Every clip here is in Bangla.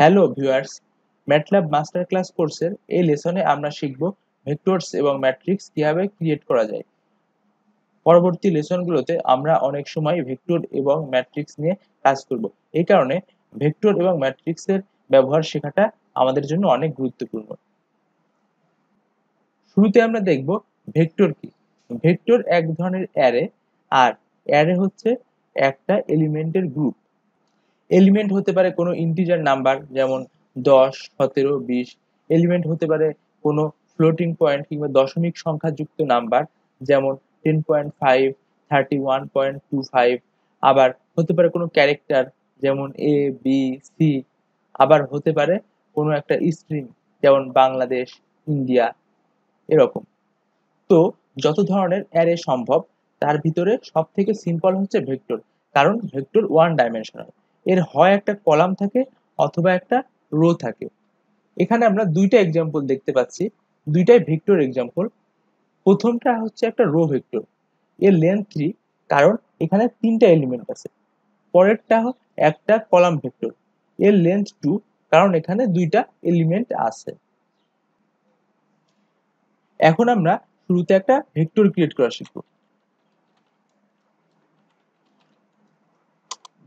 Hello viewers, MATLAB master class কোর্সের এই লেসনে আমরা শিখব ভেক্টরস এবং ম্যাট্রিক্স কিভাবে ক্রিয়েট করা যায়। পরবর্তী লেসনগুলোতে আমরা অনেক সময় ভেক্টর এবং ম্যাট্রিক্স নিয়ে কাজ করব। এই কারণে ভেক্টর এবং ম্যাট্রিক্সের ব্যবহার শেখাটা আমাদের জন্য অনেক গুরুত্বপূর্ণ। শুরুতে আমরা দেখব ভেক্টর কি। ভেক্টর এক ধরনের অ্যারে, আর অ্যারে হচ্ছে একটা এলিমেন্টের গ্রুপ। এলিমেন্ট হতে পারে কোনো ইন্টিজার নাম্বার, যেমন 10, 17, 20। এলিমেন্ট হতে পারে কোনো ফ্লোটিং পয়েন্ট কিংবা দশমিক সংখ্যাযুক্ত নাম্বার, যেমন 10.5, 31.25। আবার হতে পারে কোনো ক্যারেক্টার, যেমন এ, বি, সি। আবার হতে পারে কোনো একটা স্ট্রিং, যেমন বাংলাদেশ, ইন্ডিয়া, এরকম। তো যত ধরনের অ্যারে সম্ভব তার ভিতরে সব থেকে সিম্পল হচ্ছে ভেক্টর, কারণ ভেক্টর ওয়ান ডাইমেনশনাল। এর হয় একটা কলাম থাকে অথবা একটা রো থাকে। এখানে আমরা দুইটা এক্সাম্পল দেখতে পাচ্ছি, দুইটাই ভেক্টর এক্সাম্পল। প্রথমটা হচ্ছে একটা রো ভেক্টর, এর লেন্থ 3, কারণ এখানে তিনটা এলিমেন্ট আছে। পরেরটা একটা কলাম ভেক্টর, এর লেন্থ 2, কারণ এখানে দুইটা এলিমেন্ট আছে। এখন আমরা শুরুতে একটা ভেক্টর ক্রিয়েট করা শিখব।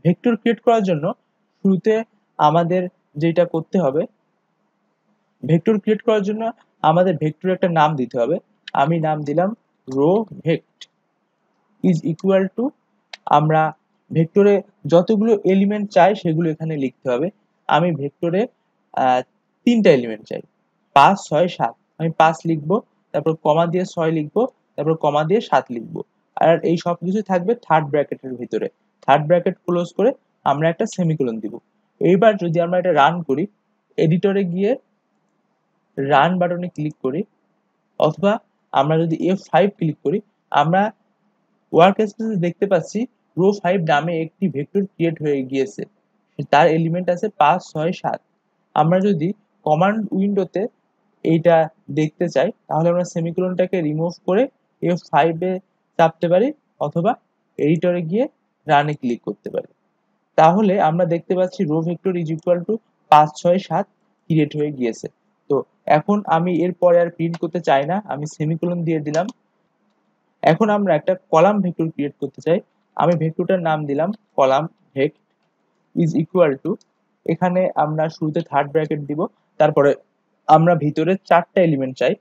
ভেক্টর ক্রিয়েট করার জন্য শুরুতে আমাদের যেটা করতে হবে, ভেক্টর ক্রিয়েট করার জন্য আমাদের ভেক্টর একটা নাম দিতে হবে। আমি নাম দিলাম রো ভেক্ট ইজ ইকুয়াল টু, আমরা ভেক্টরে যতগুলো এলিমেন্ট চাই সেগুলো এখানে লিখতে হবে। আমি ভেক্টরে তিনটা এলিমেন্ট চাই, 5, 6, 7। আমি 5 লিখবো, তারপর কমা দিয়ে 6 লিখবো, তারপর কমা দিয়ে 7 লিখবো। আর এই সব কিছু থাকবে থার্ড ব্র্যাকেটের ভিতরে। থার্ড ব্র্যাকেট ক্লোজ করে আমরা একটা সেমিকোলন দিব। এইবার যদি আমরা এটা রান করি, এডিটরে গিয়ে রান বাটনে ক্লিক করি, অথবা আমরা যদি F5 ক্লিক করি, আমরা ওয়ার্ক স্পেসে দেখতে পাচ্ছি রো 5 নামে একটি ভেক্টর ক্রিয়েট হয়ে গিয়েছে। তার এলিমেন্ট আছে 5, 6, 7। আমরা যদি কমান্ড উইন্ডোতে এইটা দেখতে চাই, তাহলে আমরা সেমিকোলনটাকে রিমুভ করে F5 এ চাপতে পারি, অথবা এডিটরে গিয়ে রানে ক্লিক করতে পারি। তাহলে আমরা দেখতে পাচ্ছি row vector is equal to 5, 6, 7 create হয়ে গিয়েছে। তো এখন আমি এরপরে আর প্রিন্ট করতে চাই না, আমি সেমিকোলন দিয়ে দিলাম। এখন আমরা একটা কলাম ভেক্টর ক্রিয়েট করতে চাই। আমি ভেক্টরটার নাম দিলাম কলাম ভেক্ট ইজ ইকুয়াল টু, এখানে আমরা শুরুতে থার্ড ব্র্যাকেট দিব, তারপরে আমরা ভিতরে চারটা এলিমেন্ট চাই।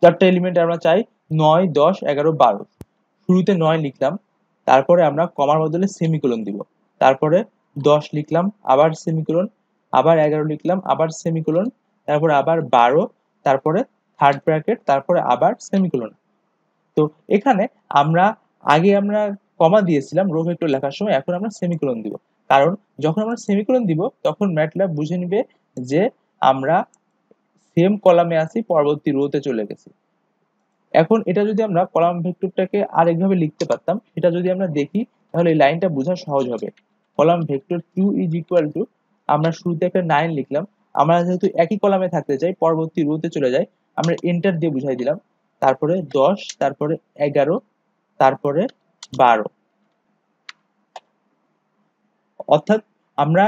চারটা এলিমেন্ট আমরা চাই 9, 10, 11, 12। শুরুতে 9 লিখলাম, তারপরে আমরা কমার বদলে সেমিকোলন দিব, তারপরে 10 লিখলাম, আবার সেমিকোলন, আবার 11 লিখলাম, আবার সেমিকোলন, তারপরে আবার 12, তারপরে থার্ড ব্র্যাকেট, তারপরে আবার সেমিকোলন। তো এখানে আমরা আমরা কমা দিয়েছিলাম রো ভেক্টর লেখার সময়, এখন আমরা সেমিকোলন দিব। কারণ যখন আমরা সেমিকোলন দিব তখন ম্যাটল্যাব বুঝে নিবে যে আমরা সেম কলামে আছি, পরবর্তী রোতে চলে গেছি। এখন এটা যদি আমরা কলাম ভেক্টরটাকে আরেকভাবে লিখতে পারতাম, সেটা যদি আমরা দেখি, তাহলে এই লাইনটা বোঝা সহজ হবে। Column vector q is equal to, আমরা শুরুতে একটা 9 লিখলাম। আমরা যেহেতু একই কলামে থাকতে চাই, পরবর্তী রোতে চলে যাই, আমরা এন্টার দিয়ে বুঝাই দিলাম। তারপরে 10, তারপরে 11, তারপরে 12। অর্থাৎ আমরা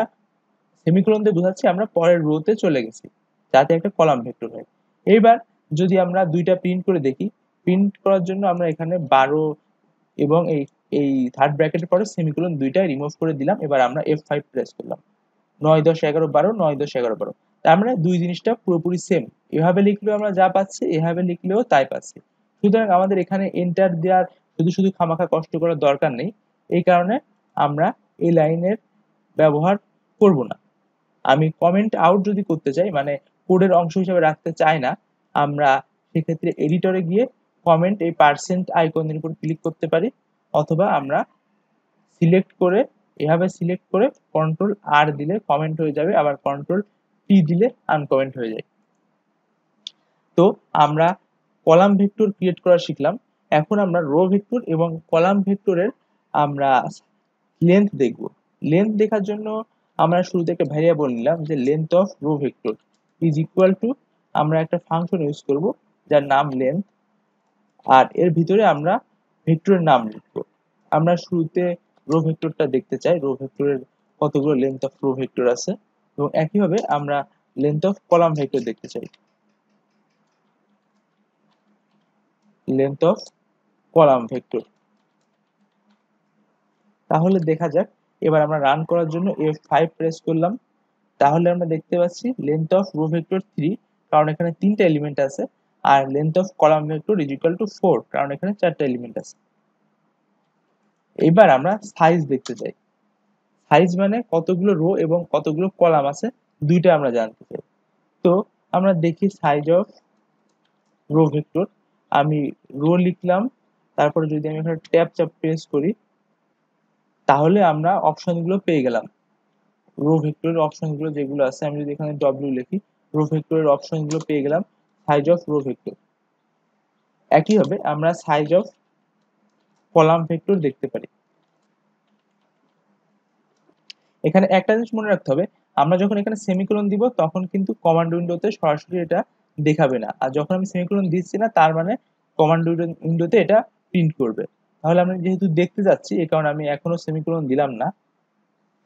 সেমিকোলন দিয়ে বোঝাচ্ছি আমরা পরের রোতে চলে গেছি, যাতে একটা কলাম ভেক্টর হয়। এইবার যদি আমরা দুইটা প্রিন্ট করে দেখি, প্রিন্ট করার জন্য আমরা এখানে 12 এবং এই এই থার্ড ব্র্যাকেটের পরে সেমিকোলন দুইটাই রিমুভ করে দিলাম। এবার আমরা F5 প্রেস করলাম। 9, 10, 11, 12, 9, 10, 11, 12। তার মানে দুই জিনিসটা পুরোপুরি সেম। এভাবে লিখলেও আমরা যা পাচ্ছি, এভাবে লিখলেও তাই পাচ্ছি। সুতরাং আমাদের এখানে এন্টার দেওয়ার শুধু শুধু খামাখা কষ্ট করার দরকার নেই। এই কারণে আমরা এই লাইনের ব্যবহার করব না। আমি কমেন্ট আউট যদি করতে চাই, মানে কোডের অংশ হিসেবে রাখতে চাই না, আমরা সেক্ষেত্রে এডিটরে গিয়ে কমেন্ট এই পার্সেন্ট আইকনের উপর ক্লিক করতে পারি, অথবা আমরা সিলেক্ট করে এভাবে সিলেক্ট করে কন্ট্রোল আর দিলে কমেন্ট হয়ে যাবে, আবার কন্ট্রোল টি দিলে আনকমেন্ট হয়ে যায়। তো আমরা কলাম ভেক্টর ক্রিয়েট করা শিখলাম। এখন আমরা রো ভেক্টর এবং কলাম ভেক্টরের আমরা লেন্থ দেখব। লেন্থ দেখার জন্য আমরা শুরুতে একটা ভ্যারিয়েবল নিলাম, যে length of rho vector is equal to, আমরা একটা ফাংশন ইউজ করব যার নাম লেন্থ, আর এর ভিতরে আমরা ভেক্টরের নাম লিখব। আমরা শুরুতে রো ভেক্টরটা দেখতে চাই, রো ভেক্টরের কতগুলো লেন্থ অফ রো ভেক্টর আছে। এবং একইভাবে আমরা লেন্থ অফ কলাম ভেক্টর দেখতে চাই, লেন্থ অফ কলাম ভেক্টর। তাহলে দেখা যাক, এবার আমরা রান করার জন্য F5 প্রেস করলাম। তাহলে আমরা দেখতে পাচ্ছি লেন্থ অফ রো ভেক্টর 3, কারণ এখানে 3টা এলিমেন্ট আছে, আর length of column vector is equal to 4, কারণ এখানে 4টা এলিমেন্ট আছে। এবার আমরা সাইজ দেখতে চাই। সাইজ মানে কতগুলো রো এবং কতগুলো কলাম আছে, দুইটা আমরা জানতে চাই। তো আমরা দেখি সাইজ অফ রো ভেক্টর, আমি রো লিখলাম, তারপরে যদি আমি এখানে ট্যাব চাপ প্রেস করি, তাহলে আমরা অপশনগুলো পেয়ে গেলাম। রো ভেক্টরের অপশনগুলো যেগুলো আছে, আমি যদি এখানে ডব্লিউ লিখি, রো ভেক্টরের অপশনগুলো পেয়ে গেলাম, সাইজ অফ রো ভেক্টর। একইভাবে আমরা সাইজ অফ কলাম ভেক্টর দেখতে পারি। এখানে একটা জিনিস মনে রাখতে হবে, আমরা যখন এখানে সেমিকোলন দিব তখন কিন্তু কমান্ড উইন্ডোতে সরাসরি এটা দেখাবে না, আর যখন আমি সেমিকোলন দিচ্ছি না তার মানে কমান্ড উইন্ডোতে এটা প্রিন্ট করবে। তাহলে আমরা যেহেতু দেখতে যাচ্ছি, এই কারণে আমি এখনো সেমিকোলন দিলাম না।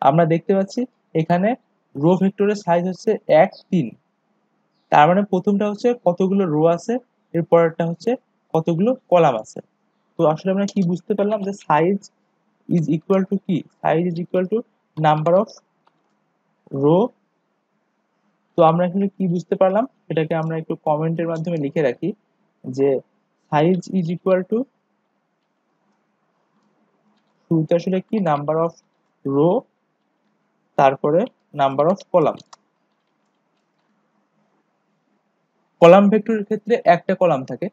আমরা দেখতে পাচ্ছি এখানে রো ভেক্টরের সাইজ হচ্ছে 1 3, তার মানে প্রথমটা হচ্ছে কতগুলো রো আছে, এর পরেরটা হচ্ছে কতগুলো কলাম আছে। তো আসলে আমরা কি বুঝতে পারলাম যে সাইজ ইজ ইকুয়াল টু কি, size is equal two number of rho. তো আমরা এখানে কি বুঝতে পারলাম, এটাকে আমরা একটু কমেন্টের মাধ্যমে লিখে রাখি যে সাইজ ইজ ইকুয়াল টু, শুরুতে আসলে কি, নাম্বার অফ রো, তারপরে নাম্বার অফ কলাম। কলাম ভেক্টরের ক্ষেত্রে একটা কলাম থাকে,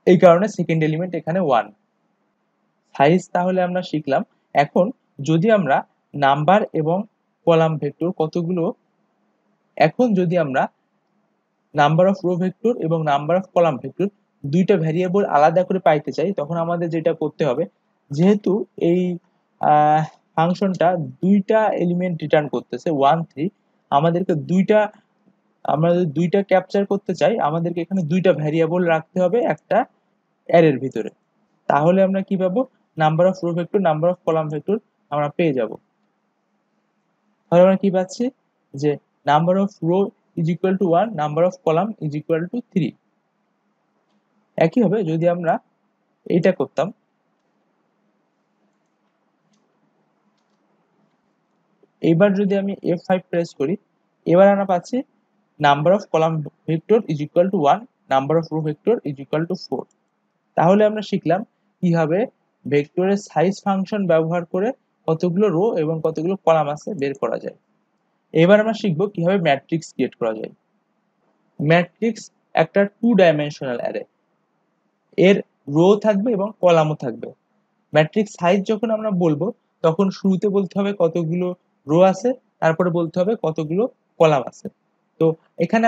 এই কারণে সেকেন্ড এলিমেন্ট এখানে 1। সাইজ তাহলে আমরা শিখলাম। এখন যদি আমরা নাম্বার এবং কলাম ভেক্টর কতগুলো, এখন যদি আমরা নাম্বার অফ রো ভেক্টর এবং নাম্বার অফ কলাম ভেক্টর দুইটা ভ্যারিয়েবল আলাদা করে পাইতে চাই, তখন আমাদের যেটা করতে হবে, যেহেতু এই ফাংশনটা দুইটা এলিমেন্ট রিটার্ন করতেছে 1 3, আমাদেরকে দুইটা, আমরা যদি দুইটা ক্যাপচার করতে চাই, আমাদেরকে এখানে দুইটা ভ্যারিয়েবল রাখতে হবে একটা অ্যারের ভিতরে। তাহলে আমরা কি পাবো, number of rho vector, number of column vector আমরা পেয়ে যাব। তাহলে আমরা কি পাচ্ছি যে number of rho is equal two 1, number of column is equal two 3। একইভাবে যদি আমরা এইটা করতাম, এবার যদি আমি F5 প্রেস করি, এবার আমরা পাচ্ছি number of column vector is equal two 1, number of rho vector is equal to 4। তাহলে আমরা শিখলাম কিভাবে ভেক্টরের সাইজ ফাংশন ব্যবহার করে কতগুলো রো এবং কতগুলো কলাম আছে বের করা যায়। এবার আমরা শিখব কিভাবে ম্যাট্রিক্স ক্রিয়েট করা যায়। ম্যাট্রিক্স একটা 2 ডাইমেনশনাল অ্যারে, এর রো থাকবে এবং কলামও থাকবে। ম্যাট্রিক্স সাইজ যখন আমরা বলবো, তখন শুরুতে বলতে হবে কতগুলো রো আছে, তারপরে বলতে হবে কতগুলো কলাম আছে। তো এখানে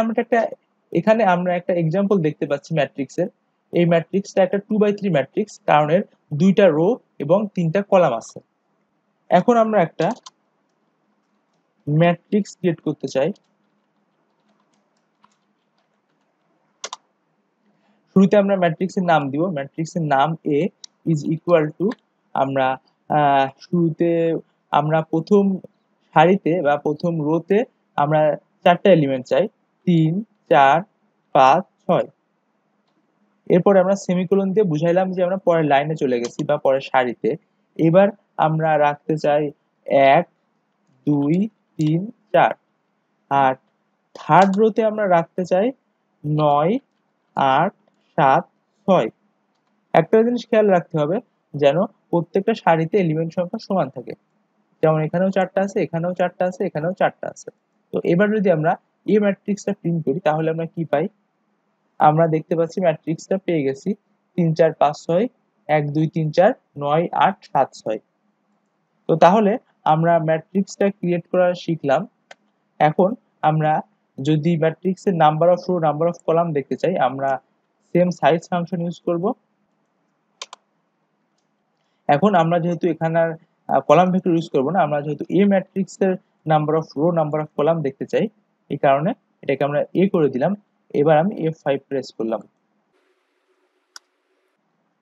আমরা একটা এক্সাম্পল দেখতে পাচ্ছি ম্যাট্রিক্সের। এই ম্যাট্রিক্সটা একটা 2x3 ম্যাট্রিক্স, কারণ এর দুইটা রো এবং 3টা কলাম আছে। এখন আমরা একটা ম্যাট্রিক্স ক্রিয়েট করতে চাই। শুরুতে আমরা ম্যাট্রিক্সের নাম দিব, ম্যাট্রিক্সের নাম A ইজ ইকুয়াল টু, আমরা শুরুতে আমরা প্রথম সারিতে বা প্রথম রোতে আমরা 4টা এলিমেন্ট চাই, 3 4 5 6। এরপরে আমরা সেমিকোলন দিয়ে বুঝাইলাম যে আমরা পরের লাইনে চলে গেছি বা পরের সারিতে। এবার আমরা রাখতে চাই 1 2 3 4, আর থার্ড রোতে আমরা রাখতে চাই 9 8 7 6। একটা জিনিস খেয়াল রাখতে হবে, যেন প্রত্যেকটা সারিতে এলিমেন্ট সংখ্যা সমান থাকে। যেমন এখানেও 4টা আছে, এখানেও 4টা আছে, এখানেও 4টা আছে। তো এবার যদি আমরা এই ম্যাট্রিক্সটা প্রিন্ট করি, তাহলে আমরা কি পাই, আমরা দেখতে পাচ্ছি ম্যাট্রিক্সটা পেয়ে গেছি 3 4 5 6 1 2 3 4 9 8 7 6। তো তাহলে আমরা ম্যাট্রিক্সটা ক্রিয়েট করা শিখলাম। এখন আমরা যদি ম্যাট্রিক্সের number of row, number of column দেখতে চাই, আমরা সেম সাইজ ফাংশন ইউজ করব। এখন আমরা যেহেতু এখানে কলাম ভেক্টর ইউজ করব না, আমরা যেহেতু এ ম্যাট্রিক্সের number of row, number of column দেখতে চাই, এই কারণে এটাকে আমরা এ করে দিলাম। এবার আমি F5 প্রেস করলাম।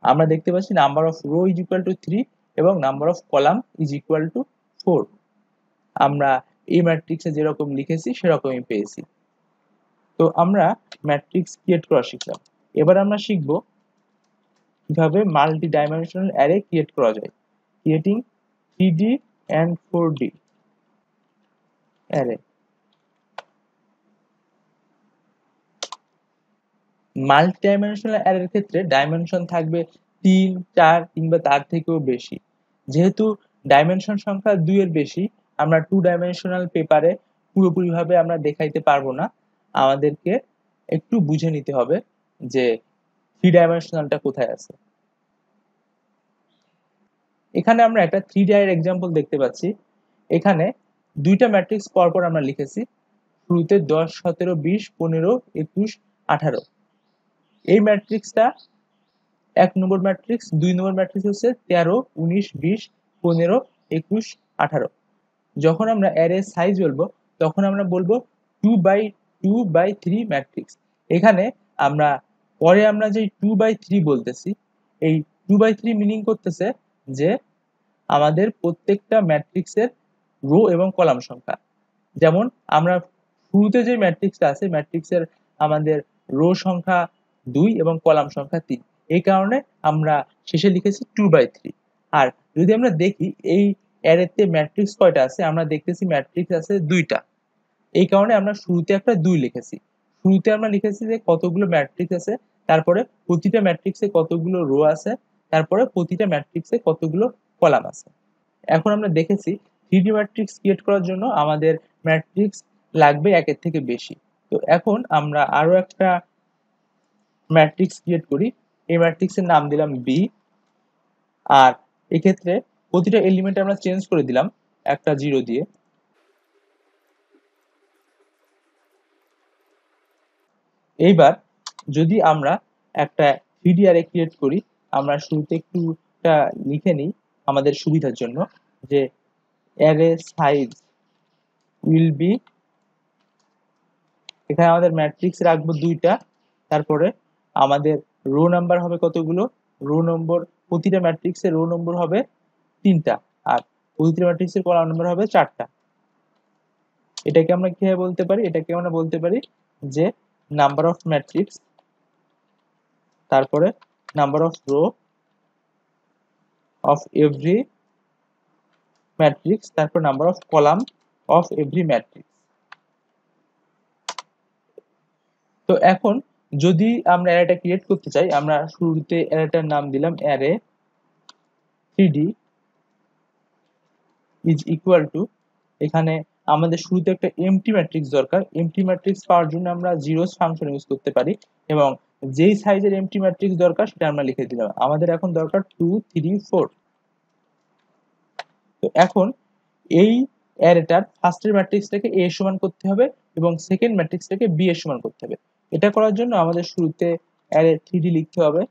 আমরা দেখতে পাচ্ছি number of rho is equal two 3 এবং number of column is equal to 4। আমরা এই ম্যাট্রিক্সে যেরকম লিখেছি সেরকমই পেয়েছি। তো আমরা ম্যাট্রিক্স ক্রিয়েট করা শিখলাম। এবার আমরা শিখব কিভাবে মাল্টি ডাইমেনশনাল অ্যারে ক্রিয়েট করা যায়, creating 3D and 4D array. Multi dimensional অ্যারের ক্ষেত্রে ডাইমেনশন থাকবে 3, 4 কিংবা তার থেকেও বেশি। যেহেতু ডাইমেনশন সংখ্যা 2 এর বেশি, আমরা 2 ডাইমেনশনাল পেপারে পুরোপুরিভাবে আমরা দেখাইতে পারবো না। আমাদেরকে একটু বুঝে নিতে হবে যে 3 ডাইমেনশনালটা কোথায় আছে। এখানে আমরা একটা 3D এর एग्जांपल দেখতে পাচ্ছি। এখানে দুইটা ম্যাট্রিক্স পরপর আমরা লিখেছি। শুরুতে 10, 17, 20, 15, 21, 18। এই ম্যাট্রিক্সটা 1 নম্বর ম্যাট্রিক্স, 2 নম্বর ম্যাট্রিক্স হচ্ছে 13, 19, 20, 15, 21, 18। যখন আমরা অ্যারে সাইজ বলবো তখন আমরা বলবো 2/2/3 ম্যাট্রিক্স। এখানে আমরা পরে আমরা যে 2/3 বলতেছি, এই 2/3 মিনিং করতেছে যে আমাদের প্রত্যেকটা ম্যাট্রিক্সের রো এবং কলাম সংখ্যা। যেমন আমরা শুরুতে যে ম্যাট্রিক্সটা আছে ম্যাট্রিক্সের আমাদের রো সংখ্যা 2 এবং কলাম সংখ্যা 3। এই কারণে আমরা শেষে লিখেছি 2/3। আর যদি আমরা দেখি এই অ্যারেতে ম্যাট্রিক্স কয়টা আছে, আমরা দেখতেছি ম্যাট্রিক্স আছে 2টা। এই কারণে আমরা শুরুতে একটা 2 লিখেছি। শুরুতে আমরা লিখেছি যে কতগুলো ম্যাট্রিক্স আছে, তারপরে প্রতিটা ম্যাট্রিক্সে কতগুলো রো আছে, তারপরে প্রতিটা ম্যাট্রিক্সে কতগুলো কলাম আছে। এখন আমরা দেখেছি 3D ম্যাট্রিক্স ক্রিয়েট করার জন্য আমাদের ম্যাট্রিক্স লাগবে একের থেকে বেশি। তো এখন আমরা আরো একটা ম্যাট্রিক্স ক্রিয়েট করি। এই ম্যাট্রিক্সের নাম দিলাম বি। আর এক্ষেত্রে প্রতিটা এলিমেন্ট আমরা চেঞ্জ করে দিলাম একটা 0 দিয়ে। এইবার যদি আমরা একটা 3D অ্যারে ক্রিয়েট করি, আমরা শুরুতে একটু লিখে নিই আমাদের সুবিধার জন্য যে অ্যারে সাইজ উইল বি, এখানে আমাদের ম্যাট্রিক্স রাখবো 2টা, তারপরে আমাদের রো নাম্বার হবে কতগুলো, রো নম্বর প্রতিটা ম্যাট্রিক্সের রো নম্বর হবে 3টা, আর প্রতিটা ম্যাট্রিক্সের কলাম নম্বর হবে 4টা। এটাকে আমরা কিভাবে বলতে পারি, এটাকে আমরা বলতে পারি যে নাম্বার অফ ম্যাট্রিক্স, তারপরে number of row of every matrix, তারপর number of column of every matrix. তো এখন যদি আমরা অ্যারেটা ক্রিয়েট করতে চাই, আমরা শুরুতে অ্যারেটার নাম দিলাম array 3D is equal two, এখানে আমাদের শুরুতে একটা এমটি ম্যাট্রিক্স দরকার। এমটি ম্যাট্রিক্স পাওয়ার জন্য আমরা জিরোস ফাংশন ইউজ করতে পারি এবং যেই সাইজের এমটি ম্যাট্রিক্স দরকার সেটা আমরা লিখে দিলাম। আমাদের এখন দরকার 2, 3, 4। তো এখন এই অ্যারেটার ফার্স্টের ম্যাট্রিক্সটাকে এ সমান করতে হবে এবং সেকেন্ড ম্যাট্রিক্সটাকে বি এর সমান করতে হবে। এটা করার জন্য আমাদের শুরুতে অ্যারে 3D লিখতে হবে।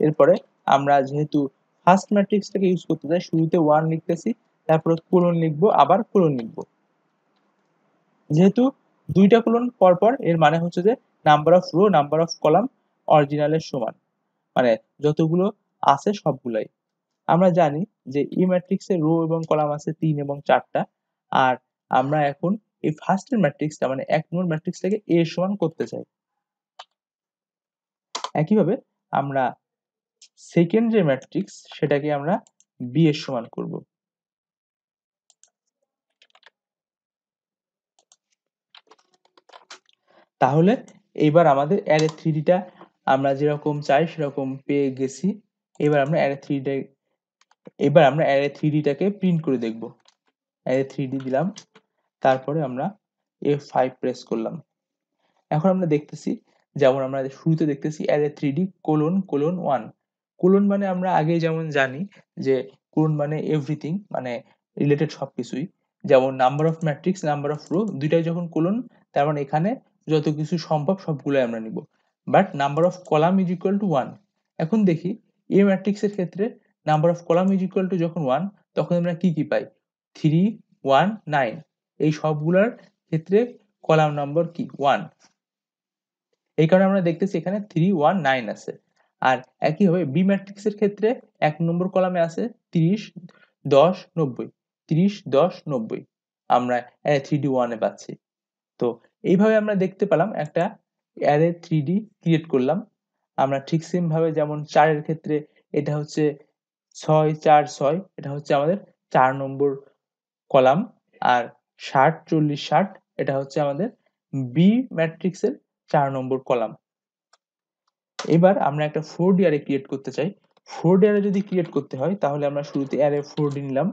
এরপরে আমরা যেহেতু ফার্স্ট ম্যাট্রিক্সটাকে ইউজ করতে চাই, শুরুতে 1 লিখতেছি, তারপরে কোলন লিখবো, আবার কোলন লিখবো। যেহেতু 2টা কোলন পরপর, এর মানে হচ্ছে যে number of row number of column অরিজিনালের সমান, মানে যতগুলো আছে সবগুলাই। আমরা জানি যে ই ম্যাট্রিক্সে রো এবং কলাম আছে 3 এবং 4টা। আর আমরা এখন এই ফার্স্টের ম্যাট্রিক্সটা মানে 1 নম্বর ম্যাট্রিক্সটাকে এ সমান করতে চাই। একইভাবে আমরা সেকেন্ড যে ম্যাট্রিক্স সেটাকে আমরা বি এর সমান করব। তাহলে এইবার আমাদের অ্যারে 3D টা আমরা যেরকম চাই সেরকম পেয়ে গেছি। এবার আমরা অ্যারে 3D টাকে প্রিন্ট করে দেখব। অ্যারে 3D দিলাম, তারপরে আমরা F5 প্রেস করলাম। এখন আমরা দেখতেছি, যেমন আমরা শুরুতে দেখতেছি array 3D colon colon 1। Colon মানে আমরা আগে যেমন জানি যে কোলন মানে এভরিথিং, মানে রিলেটেড সবকিছুই। যেমন number of matrix number of rho দুইটাই যখন কোলন, তার মানে এখানে যত কিছু সম্ভব সবগুলোই আমরা নিব। But number of column is equal two 1। এখন দেখি এ ম্যাট্রিক্সের ক্ষেত্রে number of column is equal two যখন 1, তখন আমরা কি কি পাই, 3, 1, 9। এই সবগুলোর ক্ষেত্রে কলাম নম্বর কি 1। এই কারণে আমরা দেখতেছি এখানে 3, 1, 9 আছে। আর একইভাবে বি ম্যাট্রিক্সের ক্ষেত্রে 1 নম্বর কলামে আছে 30, 10, 90, 30, 10, 90। আমরা অ্যারে 3D 1 এ পাচ্ছি। তো এইভাবে আমরা দেখতে পেলাম একটা অ্যারে 3D ক্রিয়েট করলাম। আমরা ঠিক সেম ভাবে যেমন 4 এর ক্ষেত্রে এটা হচ্ছে 6 4 6 এটা হচ্ছে আমাদের 4 নম্বর কলাম, আর 60 40 60 এটা হচ্ছে আমাদের বি ম্যাট্রিক্সের 4 নম্বর কলাম। এবার আমরা একটা 4D অ্যারে ক্রিয়েট করতে চাই। 4D অ্যারে যদি ক্রিয়েট করতে হয় তাহলে আমরা শুরুতে অ্যারে 4D নিলাম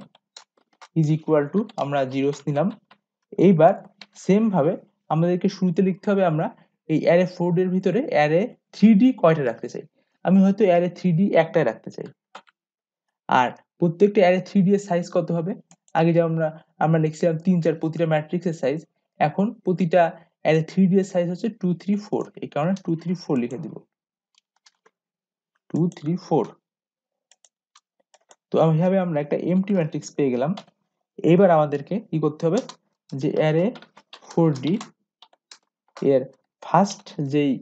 ইজ ইকুয়াল টু আমরা জিরোস নিলাম। এইবার সেম ভাবে আমাদেরকে শুরুতে লিখতে হবে আমরা এই অ্যারে 4D এর ভিতরে অ্যারে 3D কয়টা রাখতে চাই। আমি হয়তো অ্যারে 3D একটাই রাখতে চাই। আর প্রত্যেকটা অ্যারে 3D এর সাইজ কত হবে? আগে যেমন আমরা লিখছিলাম 3 4 প্রতিটা ম্যাট্রিক্সের সাইজ। এখন প্রতিটা অ্যারে 3D এর সাইজ হচ্ছে 2 3 4। এই কারণে 2 3 4 লিখে দিব। 2 3 4। তো এইভাবে আমরা একটা এমটি ম্যাট্রিক্স পেয়ে গেলাম। এইবার আমাদেরকে কি করতে হবে যে অ্যারে 4D এর ফার্স্ট যেই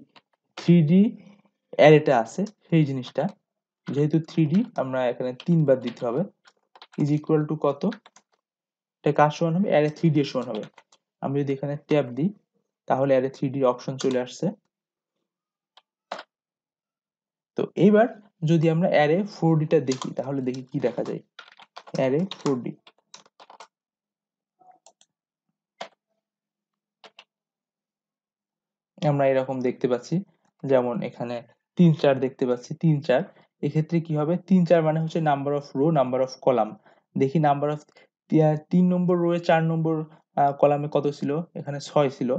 3D অ্যারেটা আছে সেই জিনিসটা, যেহেতু 3D আমরা এখানে 3 বার দিতে হবে, ইজ ইকুয়াল টু কত, এটা কার সমান হবে, অ্যারে 3D এর সমান হবে। আমি যদি এখানে ট্যাব দিই তাহলে অ্যারে 3D অপশন চলে আসছে। তো এইবার যদি আমরা অ্যারে 4D টা দেখি তাহলে দেখি কি দেখা যায়। অ্যারে 4D আমরা এরকম দেখতে পাচ্ছি, যেমন এখানে 3 4 দেখতে পাচ্ছি 3 4। এক্ষেত্রে কি হবে, 3 4 মানে হচ্ছে number of row number of column. দেখি নাম্বার অফ 3 নম্বর রো এ 4 নম্বর কলামে কত ছিল, এখানে 6 ছিল,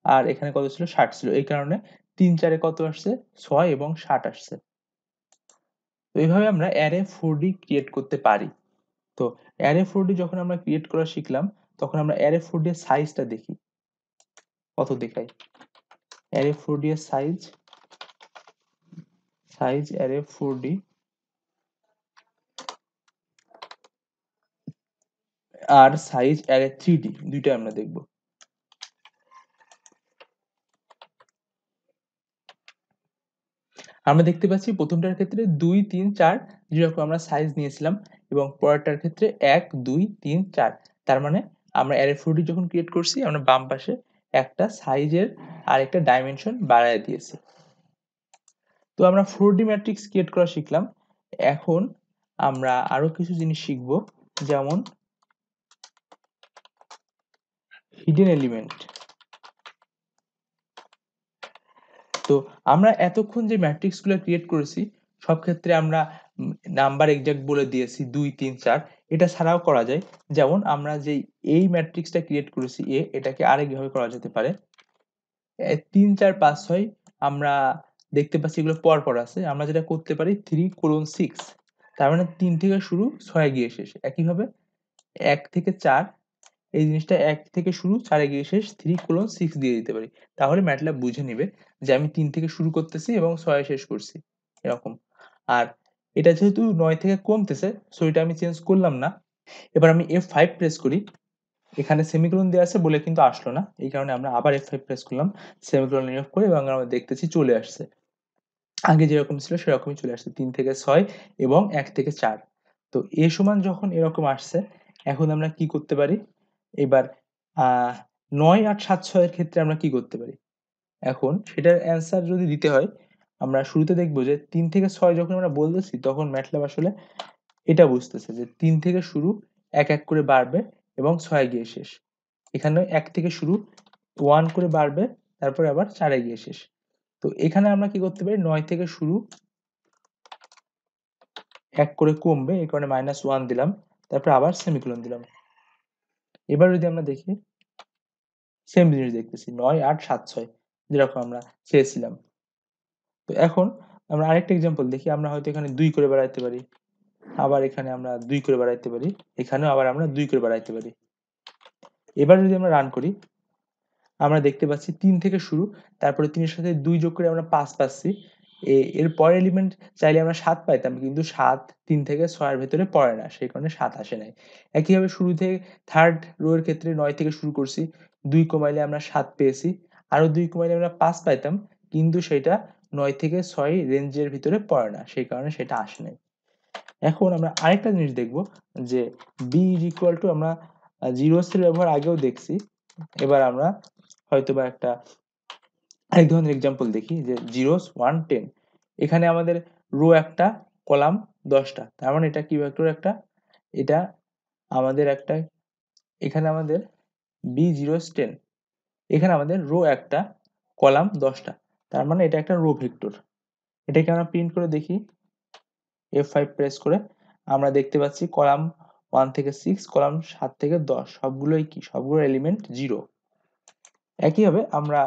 আর এখানে কত ছিল 60 ছিল। এই কারণে 3 4 এ কত আসছে, 6 এবং 60 আসছে। তো এইভাবে আমরা অ্যারে 4D ক্রিয়েট করতে পারি। তো অ্যারে 4D যখন আমরা ক্রিয়েট করা শিখলাম তখন আমরা অ্যারে 4D এর সাইজটা দেখি কত দেখায়। অ্যারে 4D এর সাইজ অ্যারে 4D আর সাইজ অ্যারে 3D দুইটা আমরা দেখব। আমরা দেখতে পাচ্ছি প্রথমটার ক্ষেত্রে 2 3 4 যেরকম আমরা সাইজ নিয়েছিলাম, এবং পরেরটার ক্ষেত্রে 1 2 3 4। তার মানে আমরা অ্যারে 4D যখন ক্রিয়েট করছি আমরা বাম পাশে একটা সাইজের আর একটা ডাইমেনশন বাড়ায় দিয়েছি। তো আমরা 4D ম্যাট্রিক্স ক্রিয়েট করা শিখলাম। এখন আমরা আরো কিছু জিনিস শিখব, যেমন হিডেন এলিমেন্ট। তো আমরা এতক্ষণ যে ম্যাট্রিক্স গুলো ক্রিয়েট করেছি সব ক্ষেত্রে আমরা নাম্বার এক্সাক্ট বলে দিয়েছি 2 3 4। এটা ছাড়াও করা যায়, যেমন আমরা যে এই ম্যাট্রিক্সটা ক্রিয়েট করেছি এ, এটাকে আরেকভাবে করা যেতে পারে। 3 4 5 6 আমরা দেখতে পাচ্ছি এগুলো পর পর আছে, আমরা যেটা করতে পারি 3:6। তার মানে 3 থেকে শুরু 6 গিয়ে শেষ। একইভাবে 1 থেকে 4 এই জিনিসটা 1 থেকে শুরু 4 এ গিয়ে শেষ, 3:6 দিয়ে দিতে পারি। তাহলে ম্যাটল্যাব বুঝে নিবে যে আমি 3 থেকে শুরু করতেছি এবং 6 এ শেষ করছি, এরকম। আর এটা যেহেতু 9 থেকে কমতেছে সো এটা আমি চেঞ্জ করলাম না। এবার আমি F5 প্রেস করি, এখানে সেমিকোলন দেওয়া আছে বলে কিন্তু আসলো না, এই কারণে আমরা আবার F5 প্রেস করলাম, সেমিকোলন রিমুভ করে, এবং আমরা দেখতেছি চলে আসছে। আগে যেরকম ছিল সেরকমই চলে আসছে, 3 থেকে 6 এবং 1 থেকে 4। তো এ সমান যখন এরকম আসছে এখন আমরা কি করতে পারি, এবার 9 8 7 6 এর ক্ষেত্রে আমরা কি করতে পারি। এখন সেটার অ্যান্সার যদি দিতে হয় আমরা শুরুতে দেখবো যে 3 থেকে 6 যখন আমরা বলতেছি তখন ম্যাটল্যাব আসলে এটা বুঝতেছে যে 3 থেকে শুরু এক এক করে বাড়বে এবং 6 গিয়ে শেষ। এখানে 1 থেকে শুরু 1 করে বাড়বে, তারপরে আবার 4 এ গিয়ে শেষ। তো এখানে আমরা কি করতে পারি, 9 থেকে শুরু 1 করে কমবে, এই কারণে -1 দিলাম, তারপর আবার সেমিকোলন দিলাম। এবার যদি আমরা দেখি সেম জিনিস দেখতেছি 9 8 7 6 যেরকম আমরা চেয়েছিলাম। তো এখন আমরা আরেকটা এক্সাম্পল দেখি, আমরা হয়তো এখানে 2 করে বাড়াইতে পারি, আবার এখানে আমরা 2 করে বাড়াইতে পারি, এখানেও আবার আমরা 2 করে বাড়াইতে পারি। এবার যদি আমরা রান করি আমরা দেখতে পাচ্ছি 3 থেকে শুরু, তারপরে 3 এর সাথে 2 যোগ করে আমরা 5 পাচ্ছি। এর পরের এলিমেন্ট চাইলে আমরা 7 পাইতাম, কিন্তু 7 3 থেকে 6 এর ভেতরে পড়ে না, সেই কারণে 7 আসে নাই। একইভাবে শুরু থেকে থার্ড রো এর ক্ষেত্রে 9 থেকে শুরু করছি, 2 কমাইলে আমরা 7 পেয়েছি, আরো 2 কমাইলে আমরা 5 পাইতাম, কিন্তু সেটা 9 থেকে 6 রেঞ্জের ভিতরে পড়ে না, সেই কারণে সেটা আসে নাই। এখন আমরা আরেকটা জিনিস দেখব যে b = আমরা জিরোস এর ব্যবহার আগেও দেখছি, এবার আমরা হয়তোবা একটা আরেক ধরনের এক্সাম্পল দেখি যে জিরোস 1 10। এখানে আমাদের রো একটা, কলাম 10টা, তার মানে এটা কি ভেক্টর একটা, এটা আমাদের একটা, এখানে আমাদের বি জিরোস 10, এখানে আমাদের রো একটা, কলাম 10টা, তার মানে এটা একটা রো ভেক্টর। এটাকে আমরা প্রিন্ট করে দেখি, F5 প্রেস করে আমরা দেখতে পাচ্ছি কলাম 1 থেকে 6, কলাম 7 থেকে 10 সবগুলোই কি, সবগুলো এলিমেন্ট 0। একইভাবে আমরা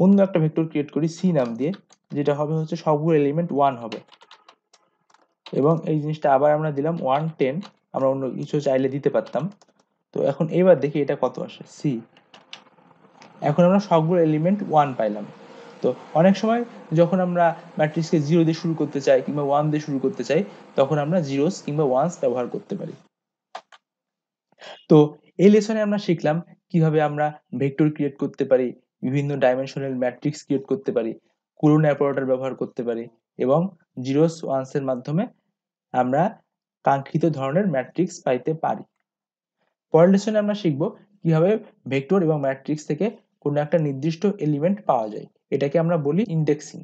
অন্য একটা ভেক্টর ক্রিয়েট করি সি নাম দিয়ে, যেটা হবে হচ্ছে সবগুলো এলিমেন্ট 1 হবে, এবং এই জিনিসটা আবার আমরা দিলাম 1 10, আমরা অন্য কিছু চাইলে দিতে পারতাম। তো এখন এবার দেখি এটা কত আসে, সি। এখন আমরা সবগুলো এলিমেন্ট 1 পাইলাম। তো অনেক সময় যখন আমরা ম্যাট্রিক্সকে 0 দিয়ে শুরু করতে চাই কিংবা 1 দিয়ে শুরু করতে চাই, তখন আমরা জিরোস কিংবা ওয়ানস ব্যবহার করতে পারি। তো এই লেসনে আমরা শিখলাম কিভাবে আমরা ভেক্টর ক্রিয়েট করতে পারি, বিভিন্ন ডাইমেনশনাল ম্যাট্রিক্স ক্রিয়েট করতে পারি, কুরন অপারেটর ব্যবহার করতে পারি, এবং জিরোস ওয়ানস এর মাধ্যমে আমরা কাঙ্ক্ষিত ধরনের ম্যাট্রিক্স পাইতে পারি। পরের লেসনে আমরা শিখব কিভাবে ভেক্টর এবং ম্যাট্রিক্স থেকে কোনো একটা নির্দিষ্ট এলিমেন্ট পাওয়া যায়, এটাকে আমরা বলি ইন্ডেক্সিং।